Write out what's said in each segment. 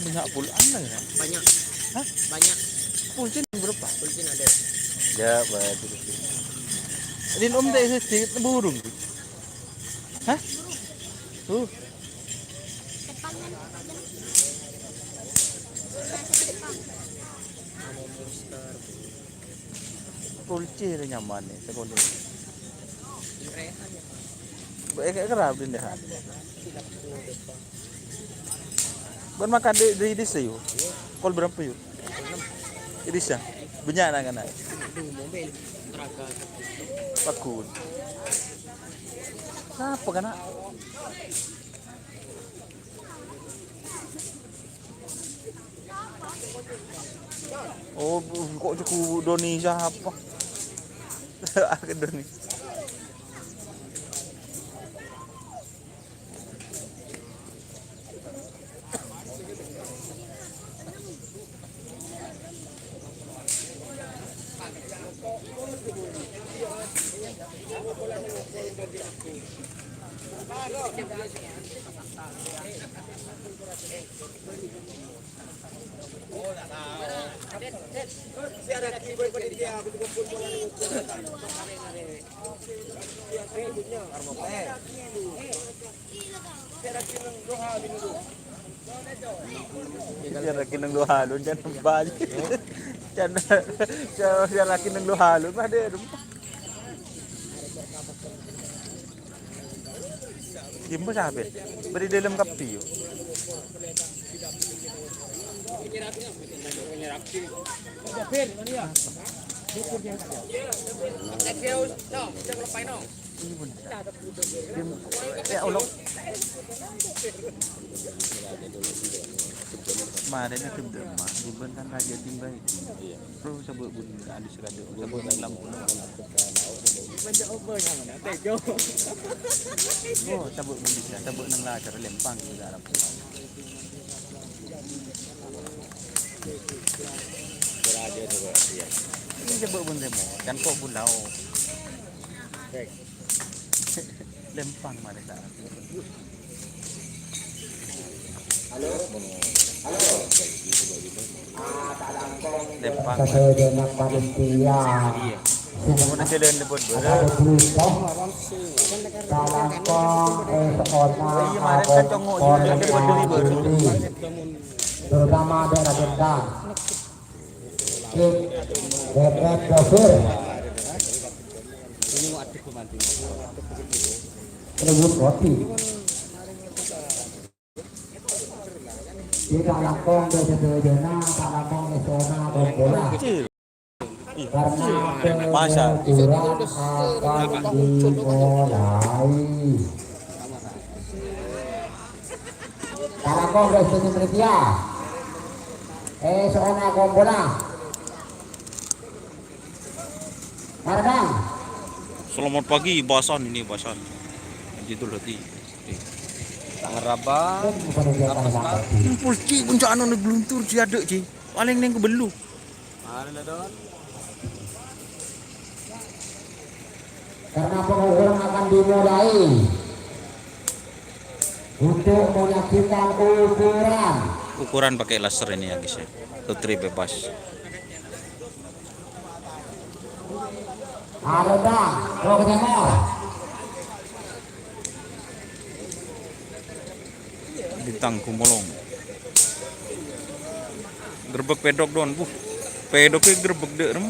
Banyak pula anda ya? Banyak. Hah? Banyak. Pulcin berapa? Pulcin ada. Ya, bagus. Din om deh sedikit burung. Hah? Tuh. Sama monster. Pulcin nyaman nih sekolah. Rehan ya. Kayak kerap din deh. Silap tuh depan. Bukan makan di desa yuk. Kol berapa yuk? Di desa. Banyak anak-anak. Aduh, mobil. Teraga. Pakun. Apa kan? Oh, kok cukup Doni siapa? Aku Doni. Siya laki ng luhalo dyan ang bali. Siya laki ng luhalo. Ada. Yung mo sabi, beri dalam kapi yun. Ya ulok. Kemarin itu demam, dibentan raja timba itu. Perlu sebut bun ada sekali, sebut lampu. Oh, sebut bun bisa, sebut nang lajar lempang di dalam. Raja juga ya. Ini sebut bun demo, kan kok bulau. Lempang mana tak? Halo. Lempang. Sesuai dengan panitia. Kemudian jalan lebut Ada berita dalam terutama ada agenda DPR Dapur Lebut Roti tidak langkong desa-desa tak langkong esona bola karena pengaturan akan dimulai. Karena kongres ini berdia, seorang kompola, Mardang. Selamat pagi, Basan ini Basan. Jidul hati. Tangeraba. Pulci puncak anu geluntur si adek ci. Paling neng kebelu. Mana don? Karena pengukuran akan dimulai untuk menyaksikan Ukuran pakai laser ini ya guys ya. Putri bebas. Ada bang, mau ketemu. Bintang kumolong. Gerbek pedok don, bu. Pedoknya gerbek dek rem.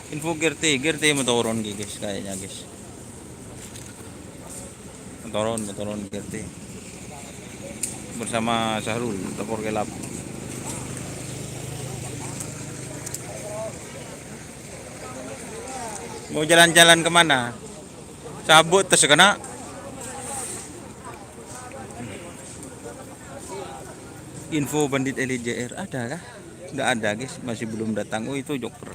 Info GRT mau turun guys kayaknya guys. Turun GRT bersama Syahrul Tepor Gelap. Mau jalan-jalan kemana? Cabut terus kena. Info bandit LJR ada kah? Nggak ada guys, masih belum datang. Oh itu Joker.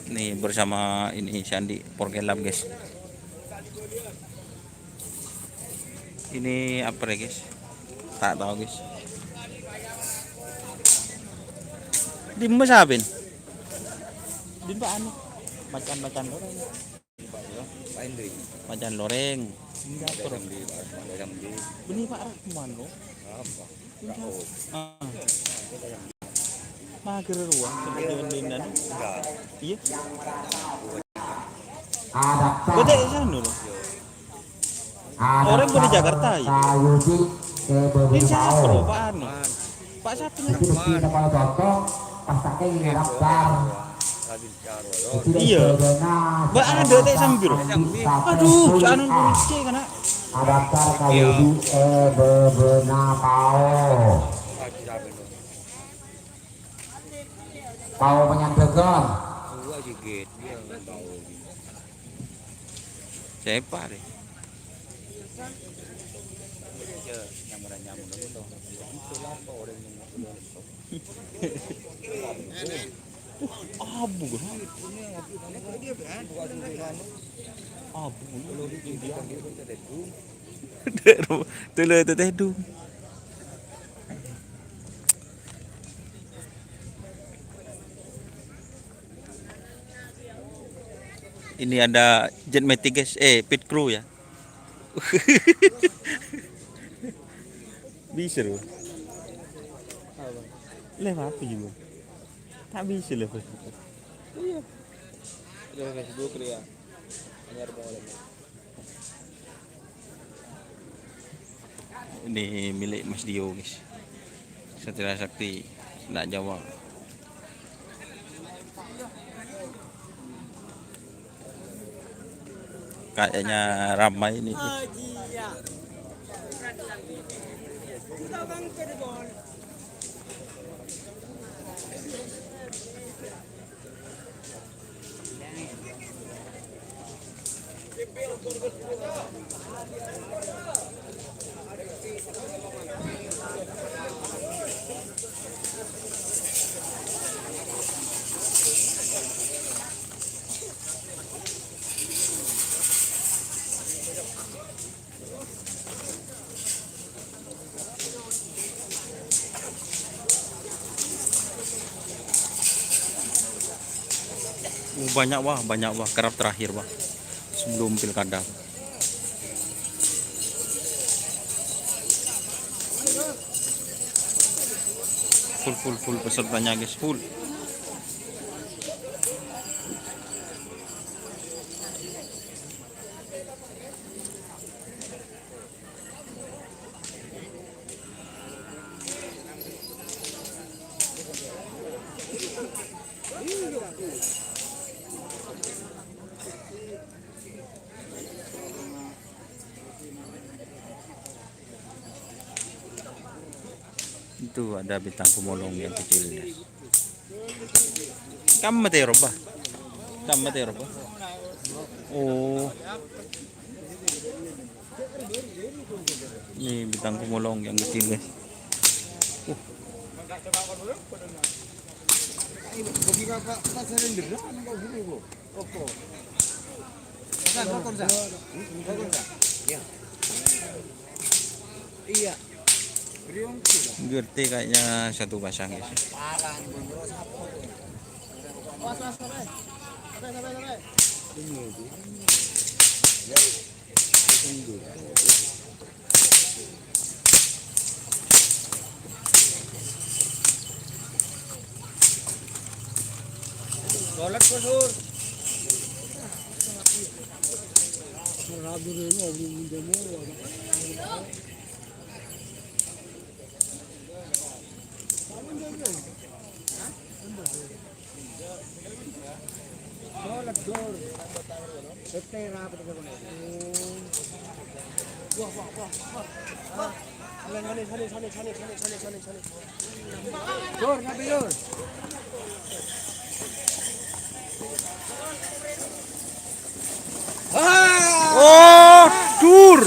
Nih bersama ini Sandi Porkelab guys. Ini apa ya guys? Tak tahu guys. Di mesabin. Di anu? Macan loreng. Macan loreng. Enggak terus. Beni Pak Rahman lo. Apa? Mager ruang sebenarnya enggak. Iya. Beda sana loh. Orang dari Jakarta ya. Ini siapa loh Pak Anu? Pak siapa iya. Mbak ada teh sambil. Aduh, anu lucu kan. Adaptar kawudi bebena pao. Pao penyandegan. Siapa deh? Abu kan? Abu. Tele teh dum. Ini ada Jet Mati guys, pit crew ya. Bisa loh. Lewat apa juga? Tak bisa lewat. Iya. Lewat Facebook dia. Anyar boleh. Ini milik Mas Dio guys. Satria Sakti, nak Jawa. Kayaknya ramai ini. Banyak wah kerap terakhir wah sebelum pilkada. Full pesertanya guys, full. Itu ada bintang pemolong yang kecil guys. Kamu mati roba? Oh, ini bintang pemolong yang kecil guys. Iya. Gerti kayaknya satu pasang guys. Sholat kusur. Oh, dur.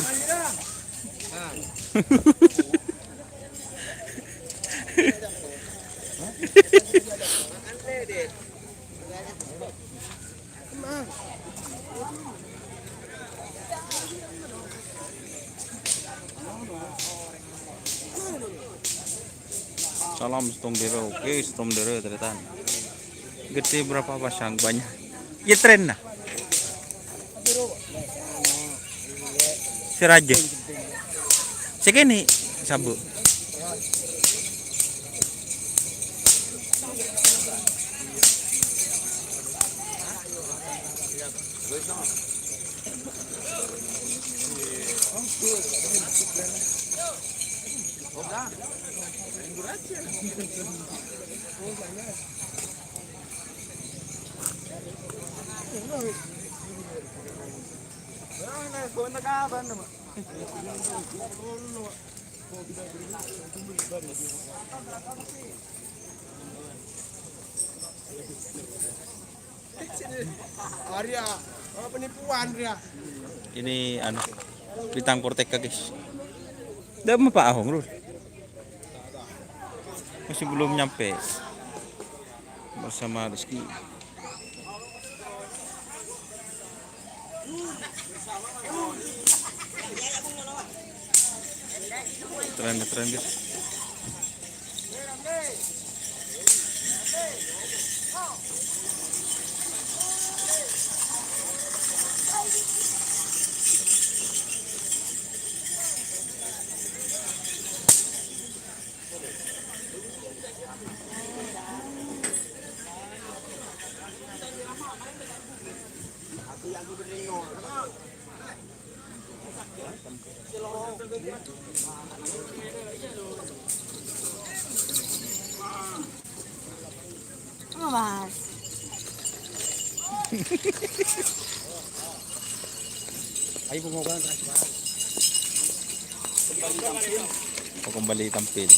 Salam stong dero, oke stong dero ternyata. Gede berapa pasang banyak? Ya tren nah. Siraje. Sekini sabu. Arya, penipuan Arya. Ini anu bintang Korteka guys. Udah mau Pak Ahong lur. Masih belum nyampe bersama Rizky. Tren guys. Mas. Ayo bumokan transparan. Oh, kembali tampil.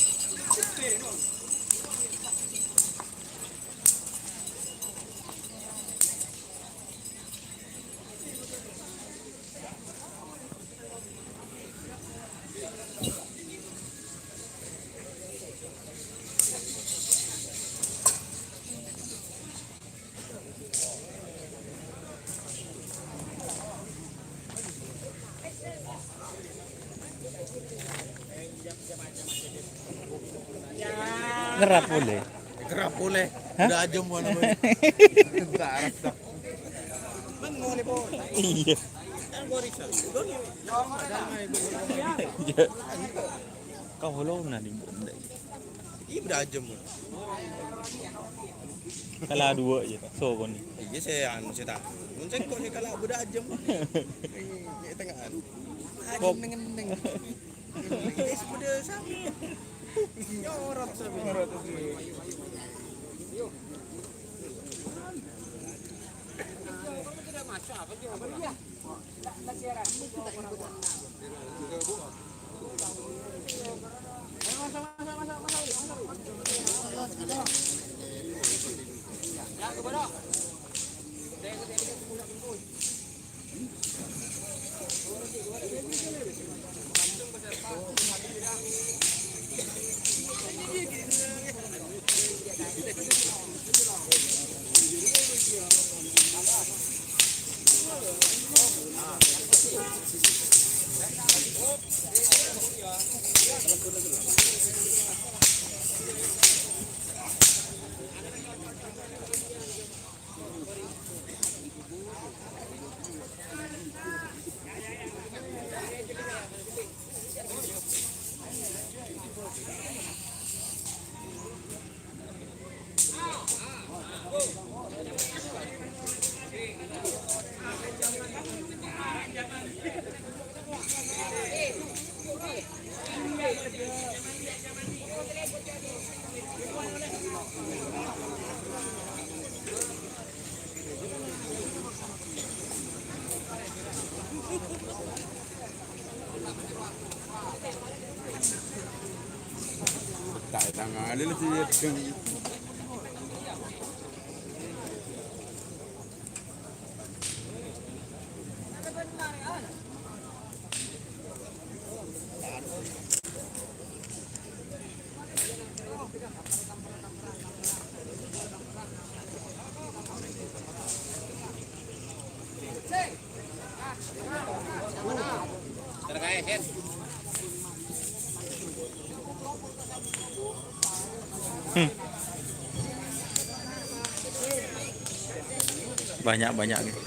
Ngerap boleh. Kerap boleh. Hah? Udah aja mau namanya. Entar araf dah. Mengoleh po. Iya. Ya. Kau belum nanti bunda. Iya udah aja mau. Kalah dua ya. So kon. Iya saya anu saya tahu. Muncul kok saya kalah udah aja mau. Ini tengahan. Aja neng. Ini sudah sampai. Nyorot sampai. Tak tangan ada lah dia. Banyak-banyak gitu.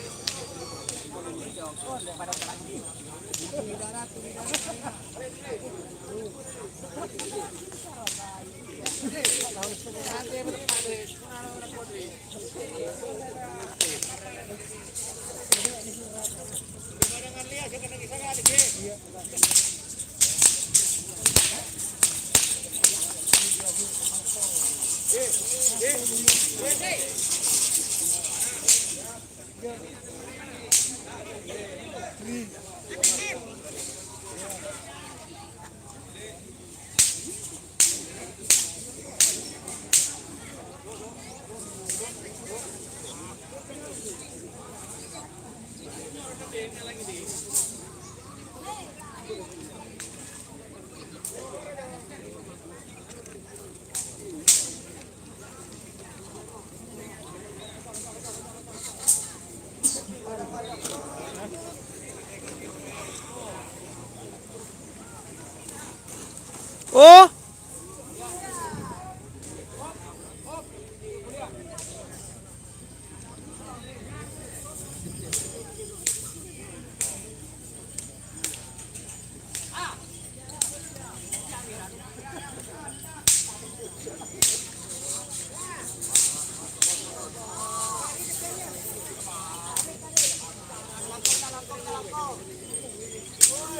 Oh,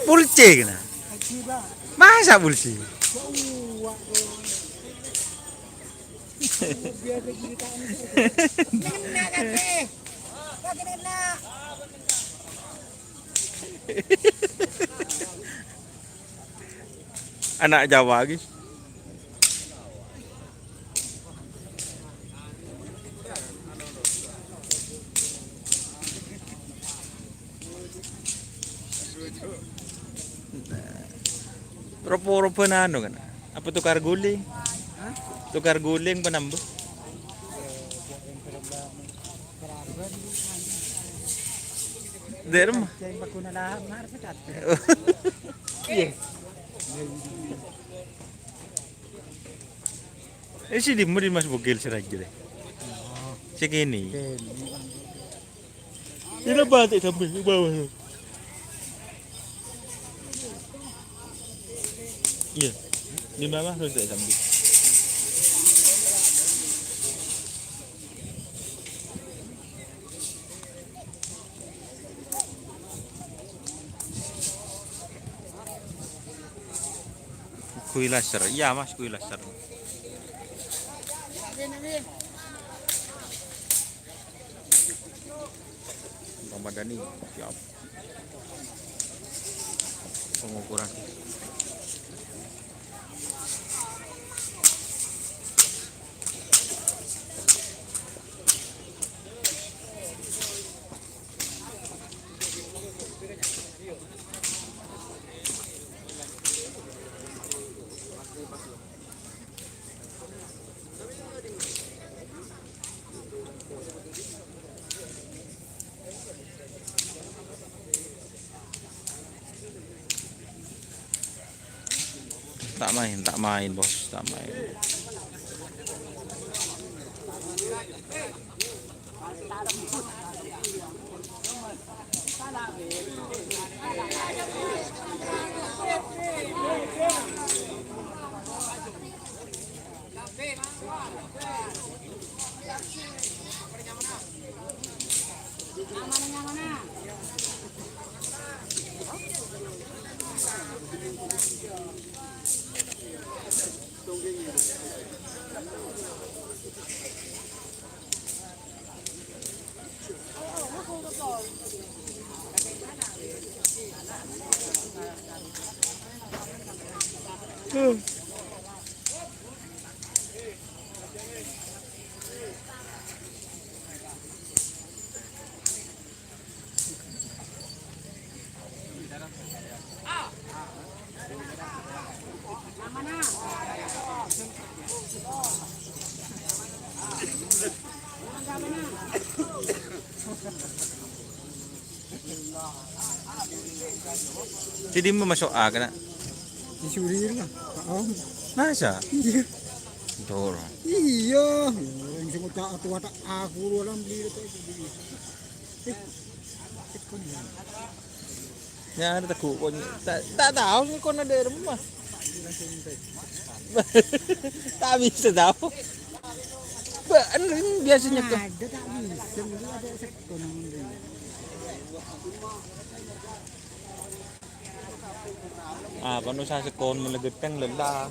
bulce kena. Masa bulce? Anak Jawa guys. Rupa-rupa na ano kan? Apa tukar guling? Tukar guling penambah. Derem. Iya. Si di Mas Bogel seraja deh. Segini. Ini batik sampai ke bawah. Iya. Di bawah terus sampai. Kuih laser, iya mas kuih laser. Ramadhani siap. Pengukuran. Tak main bos, tak main. Jadi mau masuk A kena. Disuruh lah. Oh, Masa? iya. Tur. Iya, yang semua tak aku orang beli itu. Ya ada teku kok tak tahu sih kok ada rumah. Tak bisa tahu. Biasanya ke Ada tak bisa, mungkin ada sekon. Kalau sa sekon melegetkan lelah.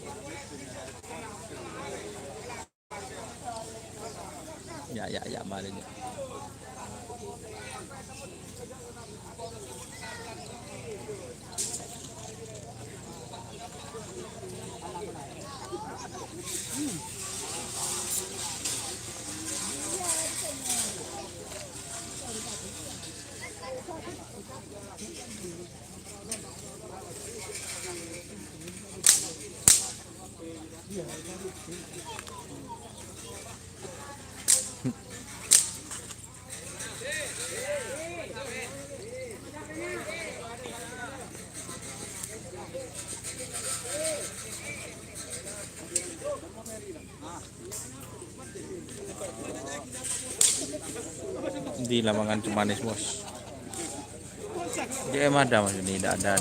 Ya, malin. Di lapangan Cumanis bos. JM ada mas ini, ada.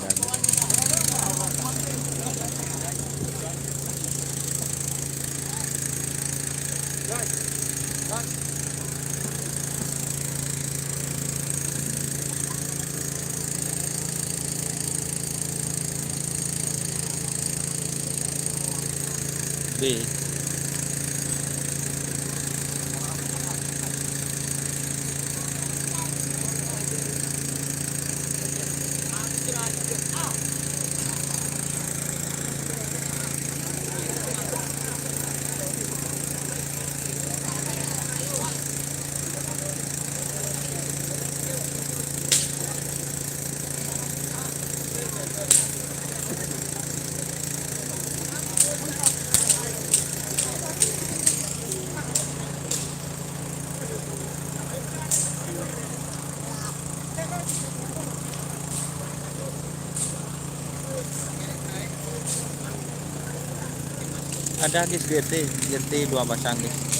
B. Ada guys GT 2 pasang guys.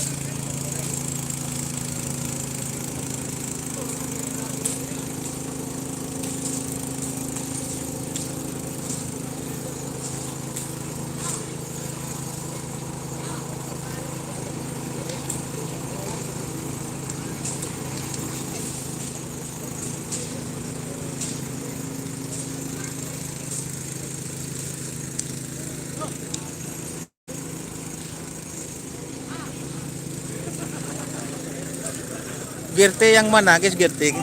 GT yang mana guys GT?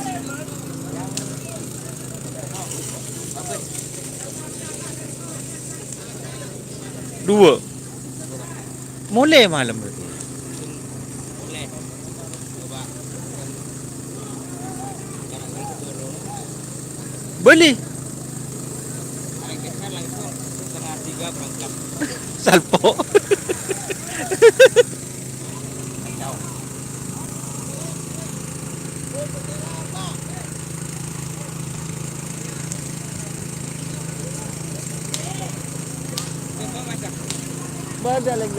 Dua. Mulai malam berarti. Boleh. Coba. Beli Kita langsung setengah 3 berangkat. salpo. Bada lagi.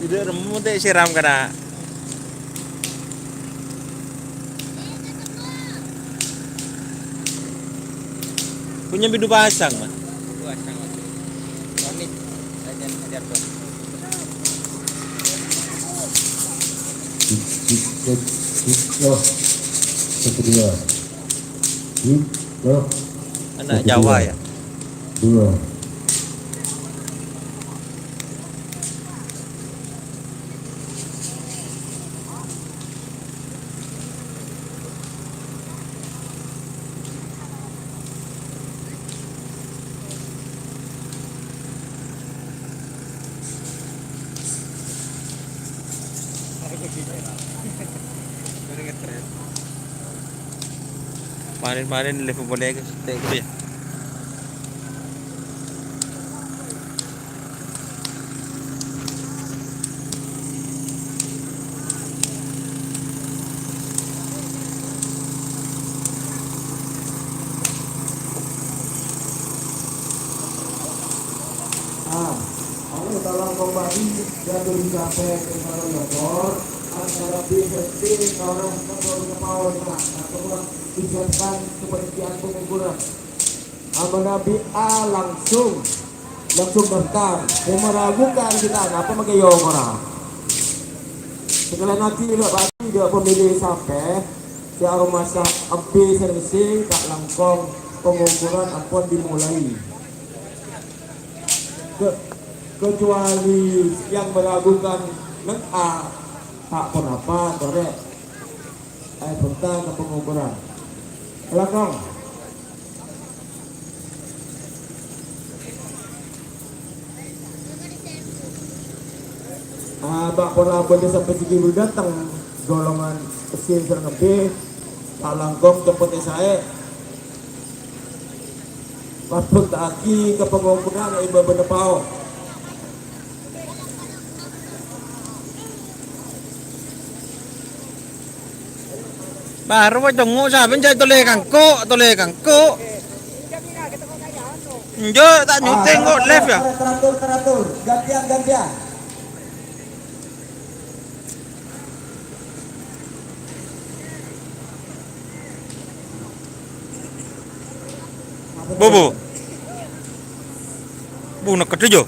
Tidak remuk deh siram kena. Punya bidu pasang mah. Dua sangat. Kami saja ajar tuh. Kedua. Anak Jawa ya. Dua. Kemarin Liverpool ya guys. Ya. kembali jatuh sampai ke Malaya antara BSD orang Kepulauan Keputusan disiapkan kepentingan pengukuran. Nabi A langsung daftar. Meragukan kita apa magayo orang. Setelah nanti dia pemilih sampai si aromasa AB servicing tak langkong pengukuran akan dimulai. Kecuali yang meragukan neng A tak kenapa korek bentar ke pengukuran belakang bak pola boleh sampai segi datang golongan mesin serang B tak langkong tempat saya pasok tak aki ke pengukuran ibu berdepau. Baru aja tunggu saben jay tole kangko. Njo tak nyuteng kok live ya. Teratur gantian Bobo. Bu nak ketujuh.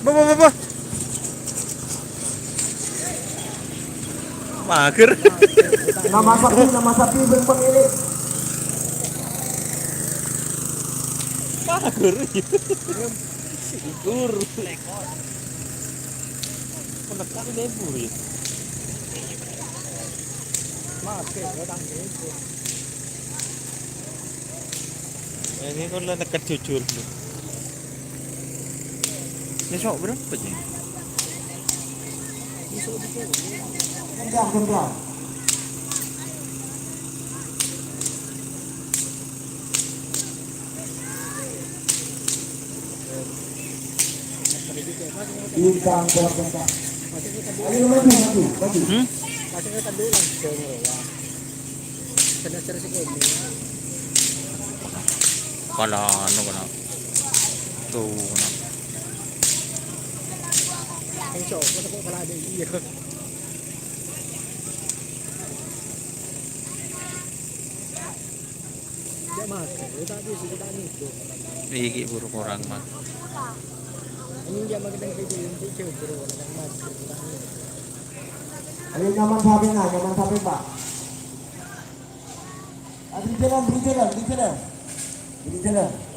Bobo. Mager. Nama sapi berpemilik. Mager. Tidur. Pendekat debu ya. Ini kan lah dekat jujur. Ini sok berapa sih? Genggam. Bintang berapa? Ayo maju. Masih kita dulu langsung ya. Sedang segini. Kalau anu kena. Tuh. Yang cok, kalau ada iya. Dia makan, tapi sudah itu. Iki buruk orang mah. Ini dia makan yang video ini coba orang mas. Ayo nyaman sapi Pak. Beri jalan.